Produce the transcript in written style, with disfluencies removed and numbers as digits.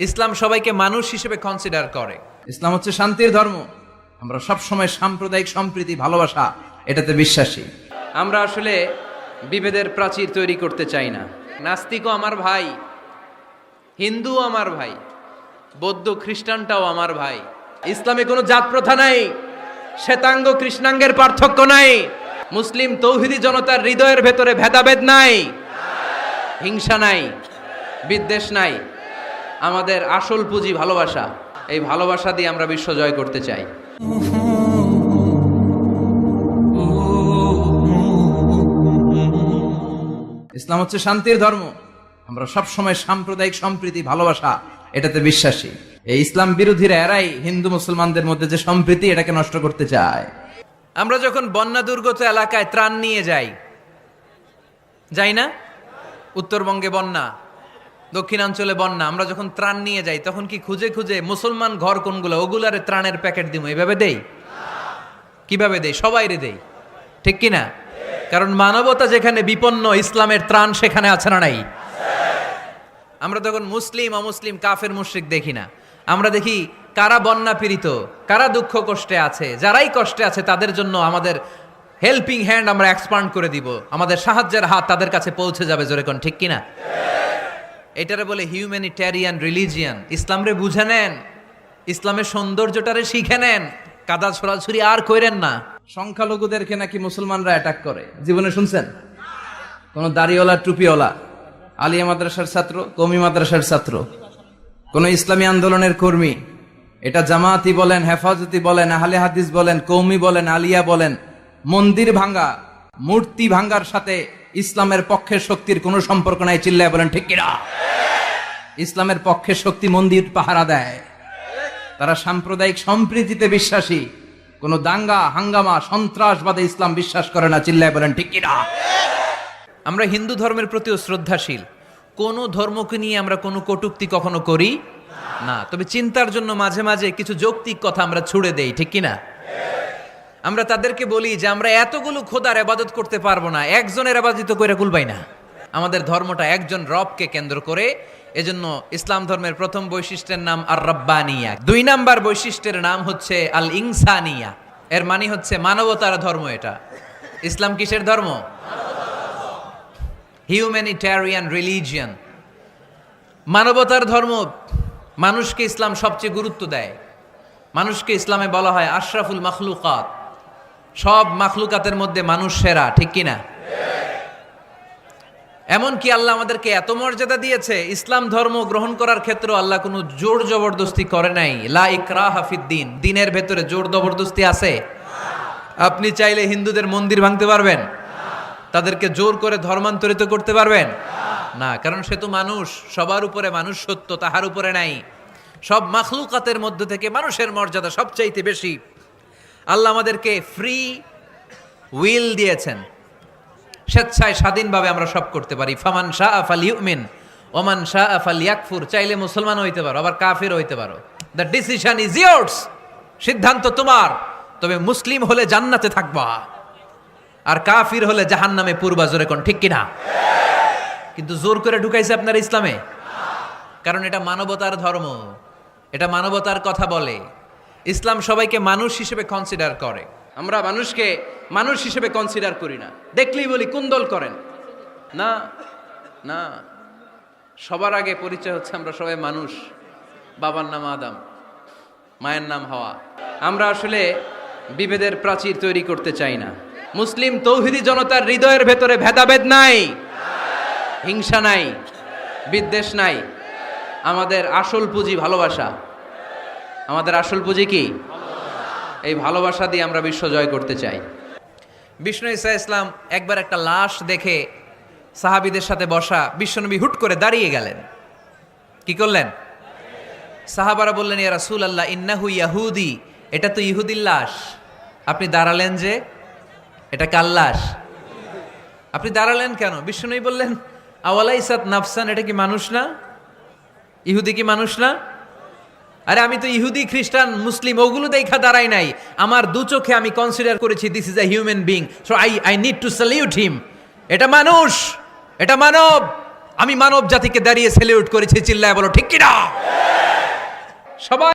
ইসলাম সবাইকে মানুষ হিসেবে কনসিডার করে। ইসলাম হচ্ছে শান্তির ধর্ম। আমরা সবসময় সাম্প্রদায়িক সম্প্রীতি, ভালোবাসা এটাতে বিশ্বাসী। আমরা আসলে বিভেদের প্রাচীর তৈরি করতে চাই না। নাস্তিকও আমার ভাই, হিন্দুও আমার ভাই, বৌদ্ধ খ্রিস্টানটাও আমার ভাই। ইসলামে কোনো জাত প্রথা নাই, শ্বেতাঙ্গ কৃষ্ণাঙ্গের পার্থক্য নাই। মুসলিম তৌহিদি জনতার হৃদয়ের ভেতরে ভেদাভেদ নাই, হিংসা নাই, বিদ্বেষ নাই। আমাদের আসল পুঁজি ভালোবাসা। এই ভালোবাসা দিয়ে আমরা বিশ্ব জয় করতে চাই। ইসলাম হচ্ছে শান্তির ধর্ম। আমরা সবসময় সাম্প্রদায়িক সম্প্রীতি, ভালোবাসা এটাতে বিশ্বাসী। এই ইসলাম বিরোধীরা এরাই হিন্দু মুসলমানদের মধ্যে যে সম্প্রীতি এটাকে নষ্ট করতে চায়। আমরা যখন বন্যা দুর্গত এলাকায় ত্রাণ নিয়ে যাই না? উত্তরবঙ্গে বন্যা, দক্ষিণাঞ্চলে বন্যা। আমরা যখন ত্রাণ নিয়ে যাই তখন কি খুঁজে খুঁজে মুসলমান ঘর কোনগুলো, ওগুলারে ত্রাণের প্যাকেট দিব এভাবে দেই? কিভাবে দেই? সবাইরে দেই, ঠিক কিনা? কারণ মানবতা যেখানে বিপন্ন, ইসলামের ত্রাণ সেখানে আছে না নাই? আমরা তখন মুসলিম অমুসলিম কাফের মুশরিক দেখি না। আমরা দেখি কারা বন্যা পীড়িত, কারা দুঃখ কষ্টে আছে। যারাই কষ্টে আছে তাদের জন্য আমাদের হেল্পিং হ্যান্ড আমরা এক্সপান্ড করে দিব। আমাদের সাহায্যের হাত তাদের কাছে পৌঁছে যাবে। জোরে কোন ঠিক কিনা? এটারে বলে হিউম্যানিটেরিয়ান রিলিজিয়ান। ইসলামরে বুঝে নেন, ইসলামের সৌন্দর্যটারে শিখে নেন, কাদা ছড়াছড়ি আর কইরেন না। সংখ্যালঘুদেরকে নাকি মুসলমানরা অ্যাটাক করে, জীবনে শুনছেন? কোন দাড়িওয়ালা টুপিওয়ালা, আলিয়া মাদ্রাসার ছাত্র, কওমি মাদ্রাসার ছাত্র, কোন ইসলামী আন্দোলনের কর্মী, এটা জামায়াতি বলেন, হেফাজতি বলেন, আহলে হাদিস বলেন, কওমি বলেন, আলিয়া বলেন, মন্দির ভাঙ্গা, মূর্তি ভাঙ্গার সাথে ইসলামের পক্ষের শক্তির কোনো সম্পর্ক নাই। চিল্লায় বলেন ঠিক কিনা? ইসলামের পক্ষের শক্তি মন্দির পাহারা দেয়। তারা সাম্প্রদায়িক সম্প্রীতিতে বিশ্বাসী। কোন দাঙ্গা হাঙ্গামা সন্ত্রাসবাদে ইসলাম বিশ্বাস করে না। চিল্লায় বলেন ঠিক কিনা? আমরা হিন্দু ধর্মের প্রতিও শ্রদ্ধাশীল। কোনো ধর্মকে নিয়ে আমরা কোনো কটূক্তি কখনো করি না। তবে চিন্তার জন্য মাঝে মাঝে কিছু যৌক্তিক কথা আমরা ছুড়ে দেই, ঠিক কিনা? আমরা তাদেরকে বলি যে আমরা এতগুলো খোদার ইবাদত করতে পারবো না, একজনের ইবাদত করে কুলবাই না। আমাদের ধর্মটা একজন রবকে কেন্দ্র করে। এজন্য ইসলাম ধর্মের প্রথম বৈশিষ্ট্যের নাম আর রব্বানিয়া। ২ নাম্বার বৈশিষ্ট্যের নাম হচ্ছে আল ইনসানিয়া। এর মানে হচ্ছে মানবতার ধর্ম। এটা ইসলাম কিসের ধর্ম? হিউম্যানিটেরিয়ান রিলিজিয়ান, মানবতার ধর্ম। মানুষকে ইসলাম সবচেয়ে গুরুত্ব দেয়। মানুষকে ইসলামে বলা হয় আশরাফুল মাখলুকাত। সব মাখলুকাতের মধ্যে মানুষ সেরা, ঠিক কিনা? এমনকি আল্লাহ আমাদেরকে এত মর্যাদা দিয়েছে, ইসলাম ধর্ম গ্রহণ করার ক্ষেত্রে আল্লাহ কোনো জোর জবরদস্তি করে নাই। লা ইকরাহা ফিদ্দিন। দিনের ভেতরে জোর জবরদস্তি আছে? আপনি চাইলে হিন্দুদের মন্দির ভাঙতে পারবেন? তাদেরকে জোর করে ধর্মান্তরিত করতে পারবেন না? কারণ সে তো মানুষ, সবার উপরে মানুষ সত্য, তাহার উপরে নাই। সব মাখলুকাতের মধ্য থেকে মানুষের মর্যাদা সবচাইতে বেশি। আল্লাহ আমাদেরকে ফ্রি উইল দিয়েছেন, স্বেচ্ছায় স্বাধীনভাবে আমরা সব করতে পারি। ফামান শাআ ফালইউমিন ওমান শাআ ফালইয়াকফুর। চাইলে মুসলমান হইতে পারো, আবার কাফির হইতে পারো। The decision is years. সিদ্ধান্ত তোমার। তবে মুসলিম হলে জান্নাতে থাকবা, আর কাফির হলে জাহান্নামে পূর্বা। জোরে কোন ঠিক কিনা? কিন্তু জোর করে ঢুকাইছে আপনার ইসলামে, কারণ এটা মানবতার ধর্ম, এটা মানবতার কথা বলে। ইসলাম সবাইকে মানুষ হিসেবে কনসিডার করে। আমরা মানুষকে মানুষ হিসেবে কনসিডার করি না। দেখলেই বলি কুন্দল করেন না। না, সবার আগে পরিচয় হচ্ছে আমরা সবাই মানুষ। বাবার নাম আদম, মায়ের নাম হাওয়া। আমরা আসলে বিভেদের প্রাচীর তৈরি করতে চাই না। মুসলিম তৌহিদি জনতার হৃদয়ের ভেতরে ভেদাভেদ নাই, হিংসা নাই, বিদ্বেষ নাই। আমাদের আসল পুঁজি ভালোবাসা। আমাদের আসল পুঁজি কি? এই ভালোবাসা দিয়ে আমরা বিশ্ব জয় করতে চাই। বিষ্ণু ঈসা ইসলাম একবার একটা লাশ দেখে সাহাবীদের সাথে বসা, বিশ্বনবী হুট করে দাঁড়িয়ে গেলেন। কি করলেন? সাহাবারা বললেন, ইয়া রাসূলুল্লাহ ইন্নাহু ইয়াহুদি। এটা তো ইহুদির লাশ, আপনি দাঁড়ালেন যে? এটা কার লাশ? আপনি দাঁড়ালেন কেন? বিষ্ণুনবী বললেন, আওয়ালাইসাত নাফসান। এটা কি মানুষ না? ইহুদি কি মানুষ না? আরে আমি তো ইহুদি খ্রিস্টান মুসলিম ওগুলো দেখা দাঁড়াই নাই। আমার দু চোখে আমি কনসিডার করেছি this is a human being, so I need to salute হিম। এটা মানুষ, এটা মানব। আমি মানব জাতিকে দাঁড়িয়ে স্যালিউট করেছি। চিল্লায় বলো ঠিক কিনা? সবাই